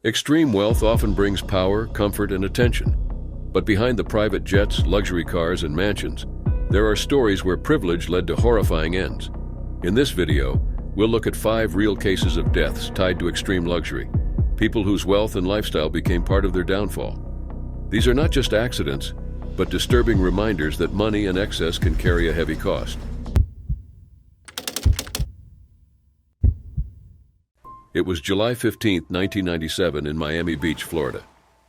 Extreme wealth often brings power, comfort, and attention. But behind the private jets, luxury cars, and mansions, there are stories where privilege led to horrifying ends. In this video, we'll look at 5 real cases of deaths tied to extreme luxury, people whose wealth and lifestyle became part of their downfall. These are not just accidents, but disturbing reminders that money and excess can carry a heavy cost. It was July 15, 1997 in Miami Beach, Florida.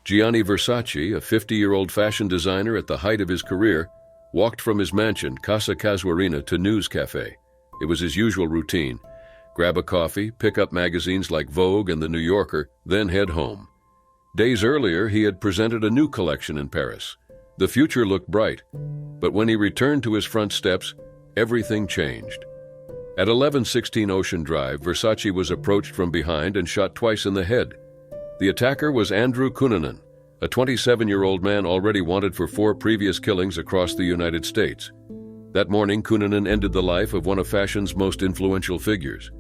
Gianni Versace, a 50-year-old fashion designer at the height of his career, walked from his mansion, Casa Casuarina, to News Cafe. It was his usual routine. Grab a coffee, pick up magazines like Vogue and The New Yorker, then head home. Days earlier, he had presented a new collection in Paris. The future looked bright, but when he returned to his front steps, everything changed. At 1116 Ocean Drive, Versace was approached from behind and shot twice in the head. The attacker was Andrew Cunanan, a 27-year-old man already wanted for 4 previous killings across the United States. That morning, Cunanan ended the life of one of fashion's most influential figures.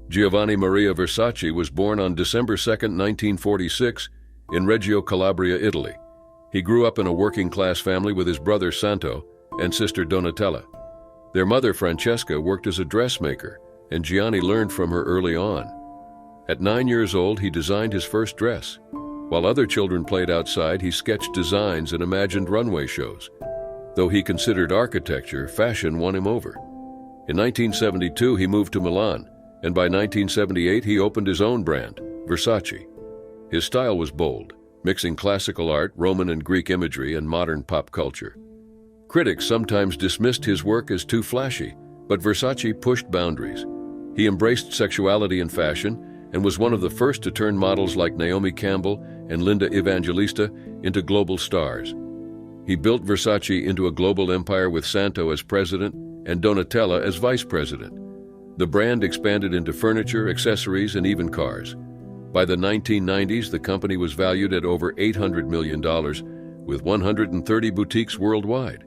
Giovanni Maria Versace was born on December 2, 1946, in Reggio Calabria, Italy. He grew up in a working-class family with his brother Santo and sister Donatella. Their mother, Francesca, worked as a dressmaker, and Gianni learned from her early on. At 9 years old, he designed his first dress. While other children played outside, he sketched designs and imagined runway shows. Though he considered architecture, fashion won him over. In 1972, he moved to Milan, and by 1978, he opened his own brand, Versace. His style was bold, mixing classical art, Roman and Greek imagery, and modern pop culture. Critics sometimes dismissed his work as too flashy, but Versace pushed boundaries. He embraced sexuality in fashion and was one of the first to turn models like Naomi Campbell and Linda Evangelista into global stars. He built Versace into a global empire with Santo as president and Donatella as vice president. The brand expanded into furniture, accessories, and even cars. By the 1990s, the company was valued at over $800 million, with 130 boutiques worldwide.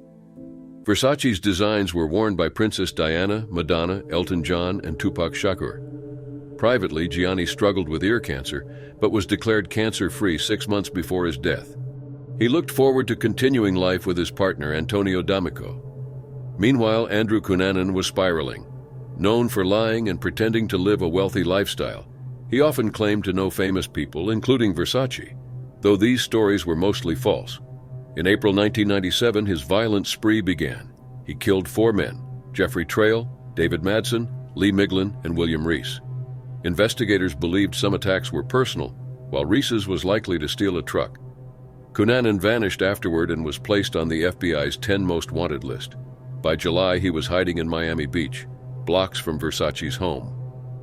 Versace's designs were worn by Princess Diana, Madonna, Elton John, and Tupac Shakur. Privately, Gianni struggled with ear cancer, but was declared cancer-free 6 months before his death. He looked forward to continuing life with his partner, Antonio D'Amico. Meanwhile, Andrew Cunanan was spiraling. Known for lying and pretending to live a wealthy lifestyle, he often claimed to know famous people, including Versace, though these stories were mostly false. In April 1997, his violent spree began. He killed 4 men: Jeffrey Trail, David Madsen, Lee Miglin, and William Reese. Investigators believed some attacks were personal, while Reese's was likely to steal a truck. Cunanan vanished afterward and was placed on the FBI's 10 most wanted list. By July, he was hiding in Miami Beach, blocks from Versace's home.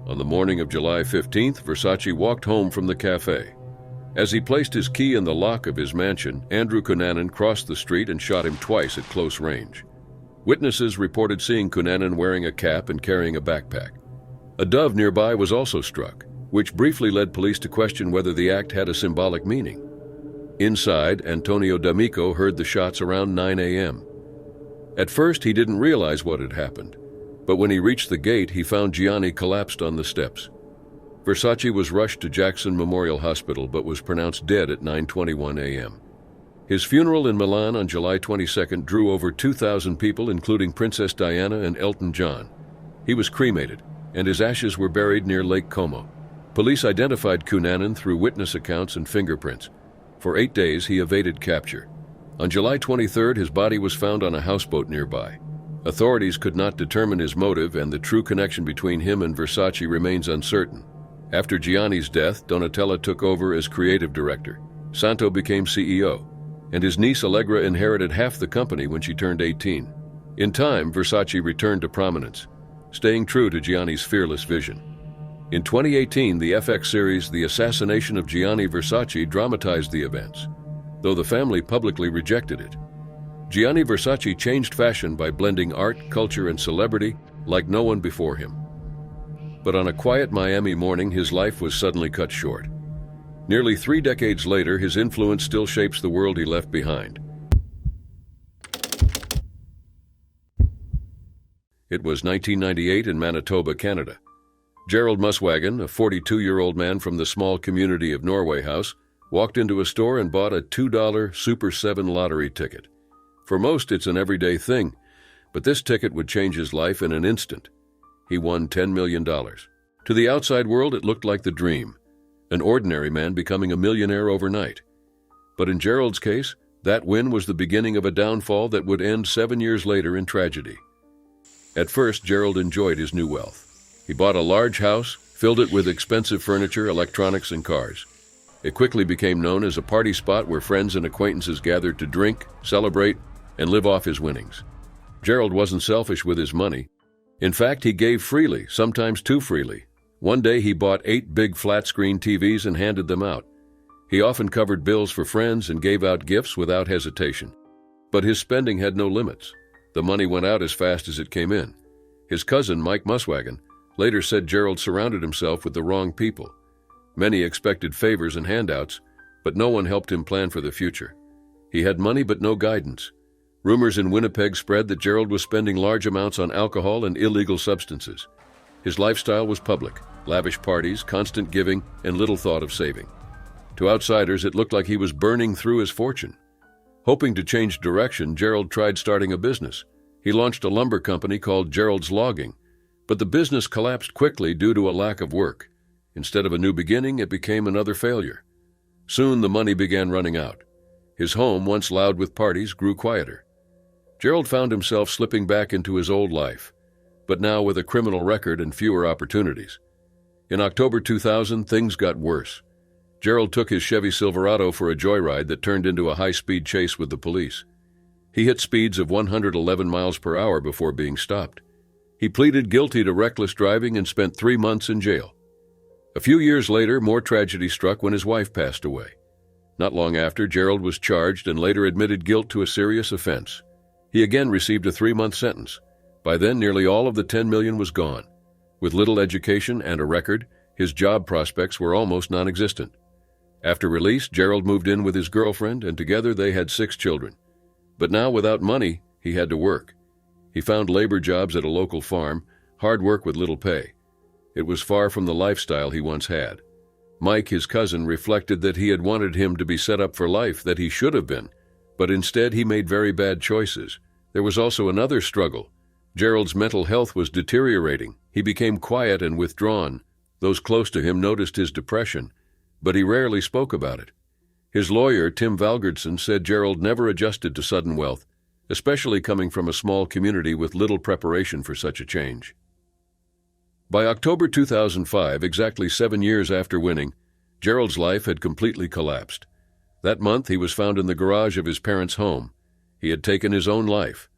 On the morning of July 15th, Versace walked home from the cafe. As he placed his key in the lock of his mansion, Andrew Cunanan crossed the street and shot him twice at close range. Witnesses reported seeing Cunanan wearing a cap and carrying a backpack. A dove nearby was also struck, which briefly led police to question whether the act had a symbolic meaning. Inside, Antonio D'Amico heard the shots around 9 a.m. At first, he didn't realize what had happened, but when he reached the gate, he found Gianni collapsed on the steps. Versace was rushed to Jackson Memorial Hospital but was pronounced dead at 9:21 a.m. His funeral in Milan on July 22nd drew over 2,000 people, including Princess Diana and Elton John. He was cremated, and his ashes were buried near Lake Como. Police identified Cunanan through witness accounts and fingerprints. For 8 days, he evaded capture. On July 23rd, his body was found on a houseboat nearby. Authorities could not determine his motive, and the true connection between him and Versace remains uncertain. After Gianni's death, Donatella took over as creative director. Santo became CEO, and his niece Allegra inherited half the company when she turned 18. In time, Versace returned to prominence, staying true to Gianni's fearless vision. In 2018, the FX series The Assassination of Gianni Versace dramatized the events, though the family publicly rejected it. Gianni Versace changed fashion by blending art, culture, and celebrity like no one before him. But on a quiet Miami morning, his life was suddenly cut short. Nearly 3 decades later, his influence still shapes the world he left behind. It was 1998 in Manitoba, Canada. Gerald Muswagon, a 42-year-old man from the small community of Norway House, walked into a store and bought a $2 Super 7 lottery ticket. For most, it's an everyday thing, but this ticket would change his life in an instant. He won $10 million. To the outside world, it looked like the dream, an ordinary man becoming a millionaire overnight. But in Gerald's case, that win was the beginning of a downfall that would end 7 years later in tragedy. At first, Gerald enjoyed his new wealth. He bought a large house, filled it with expensive furniture, electronics, and cars. It quickly became known as a party spot where friends and acquaintances gathered to drink, celebrate, and live off his winnings. Gerald wasn't selfish with his money. In fact, he gave freely, sometimes too freely. One day he bought 8 big flat-screen TVs and handed them out. He often covered bills for friends and gave out gifts without hesitation. But his spending had no limits. The money went out as fast as it came in. His cousin, Mike Muswagon, later said Gerald surrounded himself with the wrong people. Many expected favors and handouts, but no one helped him plan for the future. He had money but no guidance. Rumors in Winnipeg spread that Gerald was spending large amounts on alcohol and illegal substances. His lifestyle was public, lavish parties, constant giving, and little thought of saving. To outsiders, it looked like he was burning through his fortune. Hoping to change direction, Gerald tried starting a business. He launched a lumber company called Gerald's Logging, but the business collapsed quickly due to a lack of work. Instead of a new beginning, it became another failure. Soon the money began running out. His home, once loud with parties, grew quieter. Gerald found himself slipping back into his old life, but now with a criminal record and fewer opportunities. In October 2000, things got worse. Gerald took his Chevy Silverado for a joyride that turned into a high-speed chase with the police. He hit speeds of 111 miles per hour before being stopped. He pleaded guilty to reckless driving and spent 3 months in jail. A few years later, more tragedy struck when his wife passed away. Not long after, Gerald was charged and later admitted guilt to a serious offense. He again received a 3-month sentence. By then, nearly all of the $10 million was gone. With little education and a record, his job prospects were almost non-existent. After release, Gerald moved in with his girlfriend, and together they had 6 children. But now, without money, he had to work. He found labor jobs at a local farm, hard work with little pay. It was far from the lifestyle he once had. Mike, his cousin, reflected that he had wanted him to be set up for life that he should have been, but instead he made very bad choices. There was also another struggle. Gerald's mental health was deteriorating. He became quiet and withdrawn. Those close to him noticed his depression, but he rarely spoke about it. His lawyer, Tim Valgerdson, said Gerald never adjusted to sudden wealth, especially coming from a small community with little preparation for such a change. By October 2005, exactly 7 years after winning, Gerald's life had completely collapsed. That month, he was found in the garage of his parents' home. He had taken his own life.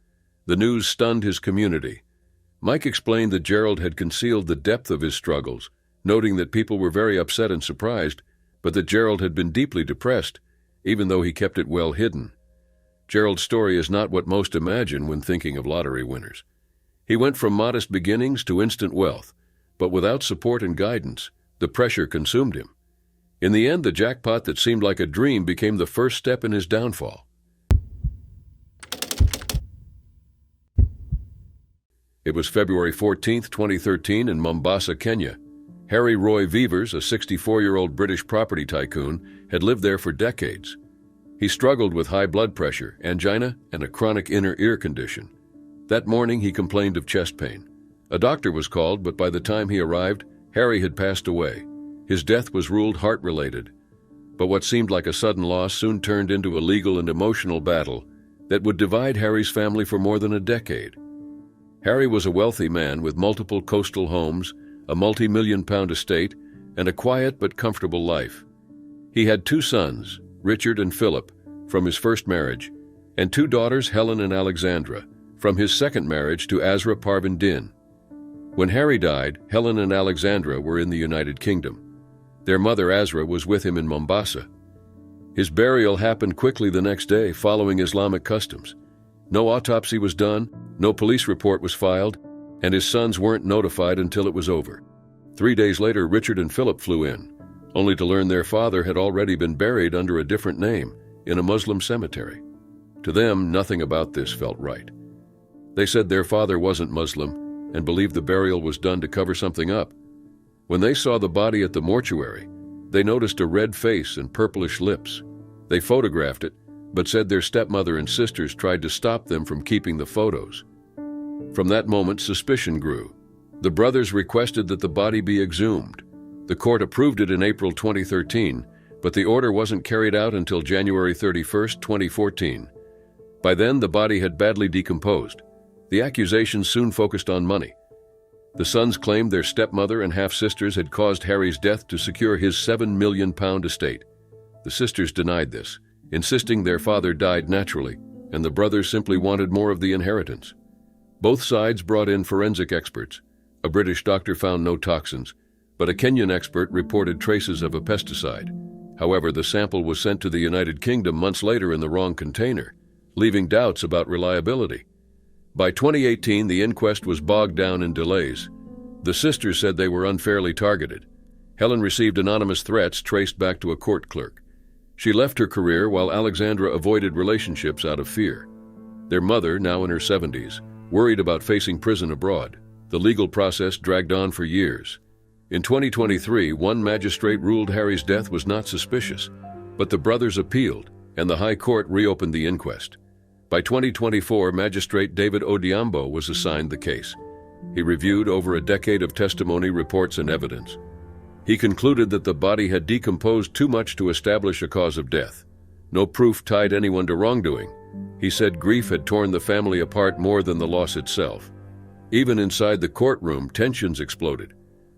The news stunned his community. Mike explained that Gerald had concealed the depth of his struggles, noting that people were very upset and surprised, but that Gerald had been deeply depressed, even though he kept it well hidden. Gerald's story is not what most imagine when thinking of lottery winners. He went from modest beginnings to instant wealth, but without support and guidance, the pressure consumed him. In the end, the jackpot that seemed like a dream became the first step in his downfall. It was February 14, 2013, in Mombasa, Kenya. Harry Roy Vevers, a 64-year-old British property tycoon, had lived there for decades. He struggled with high blood pressure, angina, and a chronic inner ear condition. That morning, he complained of chest pain. A doctor was called, but by the time he arrived, Harry had passed away. His death was ruled heart-related. But what seemed like a sudden loss soon turned into a legal and emotional battle that would divide Harry's family for more than a decade. Harry was a wealthy man with multiple coastal homes, a multi-million-pound estate, and a quiet but comfortable life. He had 2 sons, Richard and Philip, from his first marriage, and 2 daughters, Helen and Alexandra, from his second marriage to Azra Parvin Din. When Harry died, Helen and Alexandra were in the United Kingdom. Their mother, Azra, was with him in Mombasa. His burial happened quickly the next day, following Islamic customs. No autopsy was done, no police report was filed, and his sons weren't notified until it was over. 3 days later, Richard and Philip flew in, only to learn their father had already been buried under a different name in a Muslim cemetery. To them, nothing about this felt right. They said their father wasn't Muslim and believed the burial was done to cover something up. When they saw the body at the mortuary, they noticed a red face and purplish lips. They photographed it, but said their stepmother and sisters tried to stop them from keeping the photos. From that moment, suspicion grew. The brothers requested that the body be exhumed. The court approved it in April 2013, but the order wasn't carried out until January 31, 2014. By then, the body had badly decomposed. The accusations soon focused on money. The sons claimed their stepmother and half-sisters had caused Harry's death to secure his £7 million estate. The sisters denied this, insisting their father died naturally, and the brothers simply wanted more of the inheritance. Both sides brought in forensic experts. A British doctor found no toxins, but a Kenyan expert reported traces of a pesticide. However, the sample was sent to the United Kingdom months later in the wrong container, leaving doubts about reliability. By 2018, the inquest was bogged down in delays. The sisters said they were unfairly targeted. Helen received anonymous threats traced back to a court clerk. She left her career while Alexandra avoided relationships out of fear. Their mother, now in her 70s, worried about facing prison abroad. The legal process dragged on for years. In 2023, one magistrate ruled Harry's death was not suspicious, but the brothers appealed, and the High Court reopened the inquest. By 2024, Magistrate David Odiambo was assigned the case. He reviewed over a decade of testimony, reports, and evidence. He concluded that the body had decomposed too much to establish a cause of death. No proof tied anyone to wrongdoing. He said grief had torn the family apart more than the loss itself. Even inside the courtroom, tensions exploded.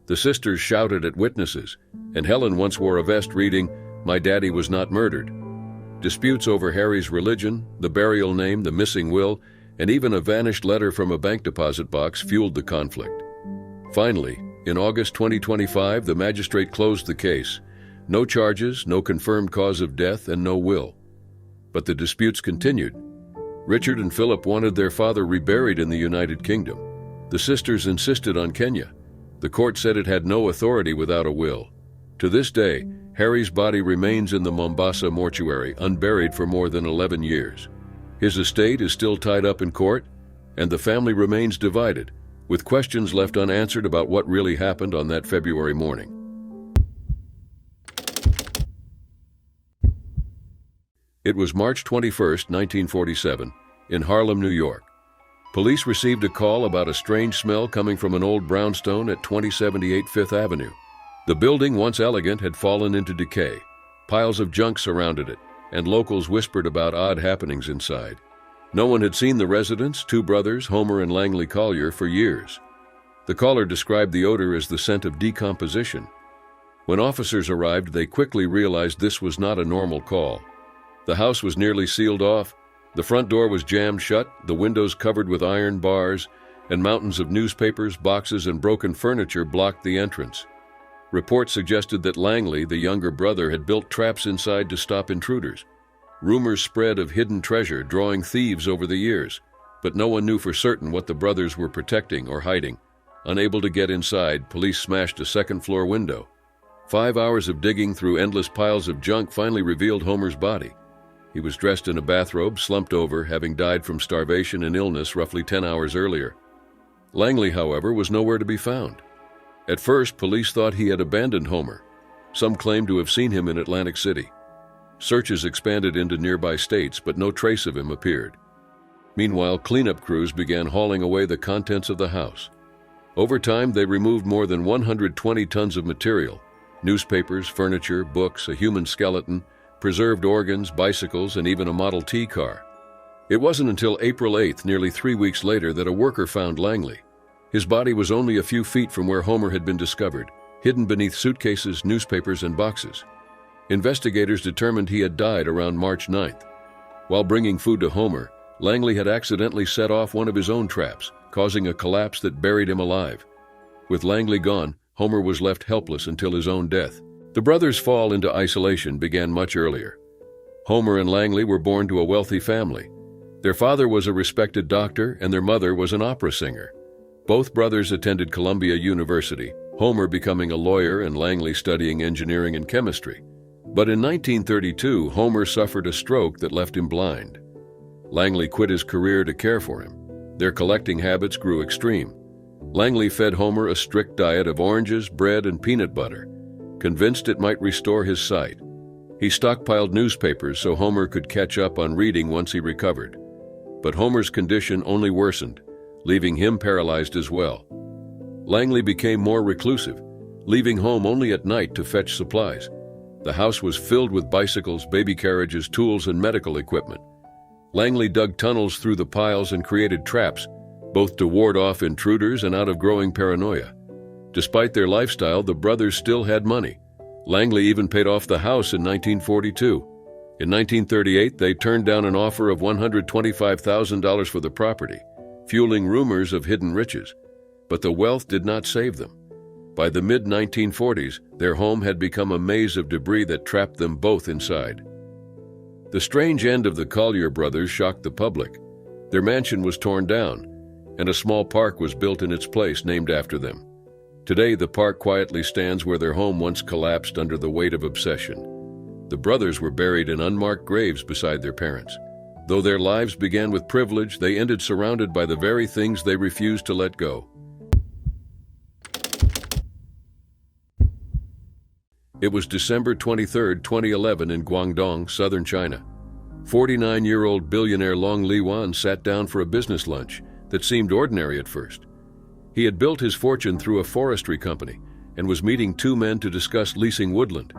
The sisters shouted at witnesses, and Helen once wore a vest reading, "My daddy was not murdered." Disputes over Harry's religion, the burial name, the missing will, and even a vanished letter from a bank deposit box fueled the conflict. Finally, in August 2025, the magistrate closed the case. No charges, no confirmed cause of death, and no will. But the disputes continued. Richard and Philip wanted their father reburied in the United Kingdom. The sisters insisted on Kenya. The court said it had no authority without a will. To this day, Harry's body remains in the Mombasa mortuary, unburied for more than 11 years. His estate is still tied up in court, and the family remains divided, with questions left unanswered about what really happened on that February morning. It was March 21, 1947, in Harlem, New York. Police received a call about a strange smell coming from an old brownstone at 2078 Fifth Avenue. The building, once elegant, had fallen into decay. Piles of junk surrounded it, and locals whispered about odd happenings inside. No one had seen the residents, two brothers, Homer and Langley Collier, for years. The caller described the odor as the scent of decomposition. When officers arrived, they quickly realized this was not a normal call. The house was nearly sealed off. The front door was jammed shut, the windows covered with iron bars, and mountains of newspapers, boxes, and broken furniture blocked the entrance. Reports suggested that Langley, the younger brother, had built traps inside to stop intruders. Rumors spread of hidden treasure, drawing thieves over the years, but no one knew for certain what the brothers were protecting or hiding. Unable to get inside, police smashed a second-floor window. 5 hours of digging through endless piles of junk finally revealed Homer's body. He was dressed in a bathrobe, slumped over, having died from starvation and illness roughly 10 hours earlier. Langley, however, was nowhere to be found. At first, police thought he had abandoned Homer. Some claimed to have seen him in Atlantic City. Searches expanded into nearby states, but no trace of him appeared. Meanwhile, cleanup crews began hauling away the contents of the house. Over time, they removed more than 120 tons of material: newspapers, furniture, books, a human skeleton, preserved organs, bicycles, and even a Model T car. It wasn't until April 8th, nearly 3 weeks later, that a worker found Langley. His body was only a few feet from where Homer had been discovered, hidden beneath suitcases, newspapers, and boxes. Investigators determined he had died around March 9th. While bringing food to Homer, Langley had accidentally set off one of his own traps, causing a collapse that buried him alive. With Langley gone, Homer was left helpless until his own death. The brothers' fall into isolation began much earlier. Homer and Langley were born to a wealthy family. Their father was a respected doctor, and their mother was an opera singer. Both brothers attended Columbia University, Homer becoming a lawyer and Langley studying engineering and chemistry. But in 1932, Homer suffered a stroke that left him blind. Langley quit his career to care for him. Their collecting habits grew extreme. Langley fed Homer a strict diet of oranges, bread, and peanut butter, convinced it might restore his sight. He stockpiled newspapers so Homer could catch up on reading once he recovered. But Homer's condition only worsened, leaving him paralyzed as well. Langley became more reclusive, leaving home only at night to fetch supplies. The house was filled with bicycles, baby carriages, tools, and medical equipment. Langley dug tunnels through the piles and created traps, both to ward off intruders and out of growing paranoia. Despite their lifestyle, the brothers still had money. Langley even paid off the house in 1942. In 1938, they turned down an offer of $125,000 for the property, fueling rumors of hidden riches. But the wealth did not save them. By the mid-1940s, their home had become a maze of debris that trapped them both inside. The strange end of the Collier brothers shocked the public. Their mansion was torn down, and a small park was built in its place named after them. Today, the park quietly stands where their home once collapsed under the weight of obsession. The brothers were buried in unmarked graves beside their parents. Though their lives began with privilege, they ended surrounded by the very things they refused to let go. It was December 23, 2011 in Guangdong, southern China. 49-year-old billionaire Long Liwan sat down for a business lunch that seemed ordinary at first. He had built his fortune through a forestry company and was meeting two men to discuss leasing woodland.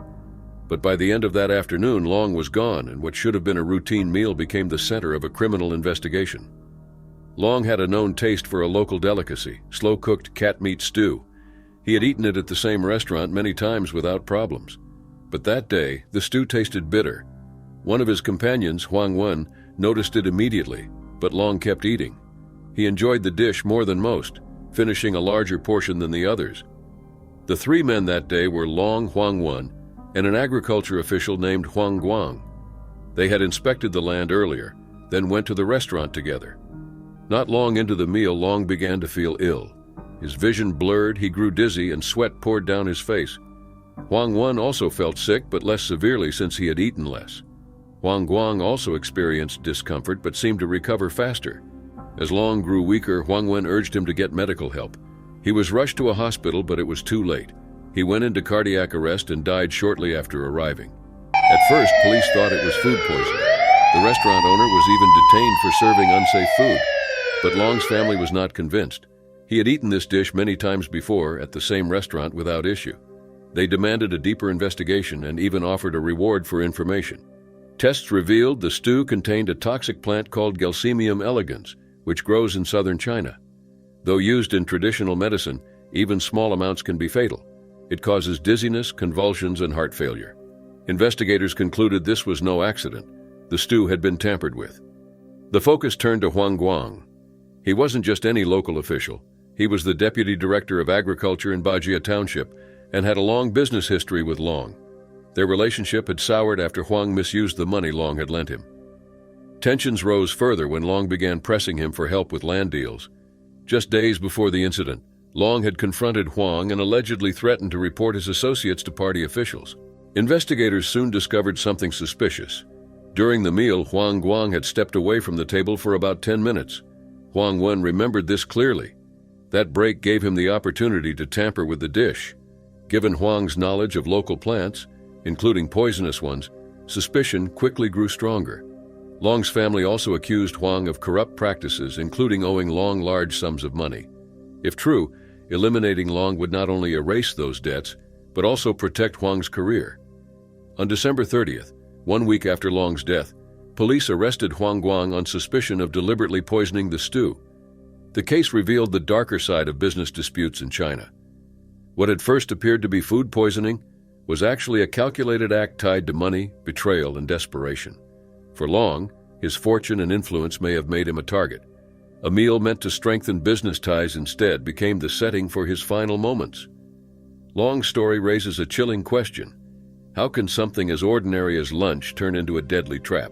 But by the end of that afternoon, Long was gone, and what should have been a routine meal became the center of a criminal investigation. Long had a known taste for a local delicacy, slow-cooked cat meat stew. He had eaten it at the same restaurant many times without problems. But that day, the stew tasted bitter. One of his companions, Huang Wen, noticed it immediately, but Long kept eating. He enjoyed the dish more than most, finishing a larger portion than the others. The three men that day were Long, Huang Wen, and an agriculture official named Huang Guang. They had inspected the land earlier, then went to the restaurant together. Not long into the meal, Long began to feel ill. His vision blurred, he grew dizzy, and sweat poured down his face. Huang Wen also felt sick, but less severely since he had eaten less. Huang Guang also experienced discomfort, but seemed to recover faster. As Long grew weaker, Huang Wen urged him to get medical help. He was rushed to a hospital, but it was too late. He went into cardiac arrest and died shortly after arriving. At first, police thought it was food poisoning. The restaurant owner was even detained for serving unsafe food. But Long's family was not convinced. He had eaten this dish many times before at the same restaurant without issue. They demanded a deeper investigation and even offered a reward for information. Tests revealed the stew contained a toxic plant called Gelsemium elegans, which grows in southern China. Though used in traditional medicine, even small amounts can be fatal. It causes dizziness, convulsions, and heart failure. Investigators concluded this was no accident. The stew had been tampered with. The focus turned to Huang Guang. He wasn't just any local official. He was the deputy director of agriculture in Bajia Township and had a long business history with Long. Their relationship had soured after Huang misused the money Long had lent him. Tensions rose further when Long began pressing him for help with land deals. Just days before the incident, Long had confronted Huang and allegedly threatened to report his associates to party officials. Investigators soon discovered something suspicious. During the meal, Huang Guang had stepped away from the table for about 10 minutes. Huang Wen remembered this clearly. That break gave him the opportunity to tamper with the dish. Given Huang's knowledge of local plants, including poisonous ones, suspicion quickly grew stronger. Long's family also accused Huang of corrupt practices, including owing Long large sums of money. If true, eliminating Long would not only erase those debts, but also protect Huang's career. On December 30th, 1 week after Long's death, police arrested Huang Guang on suspicion of deliberately poisoning the stew. The case revealed the darker side of business disputes in China. What had first appeared to be food poisoning was actually a calculated act tied to money, betrayal, and desperation. For Long, his fortune and influence may have made him a target. A meal meant to strengthen business ties instead became the setting for his final moments. Long's story raises a chilling question. How can something as ordinary as lunch turn into a deadly trap?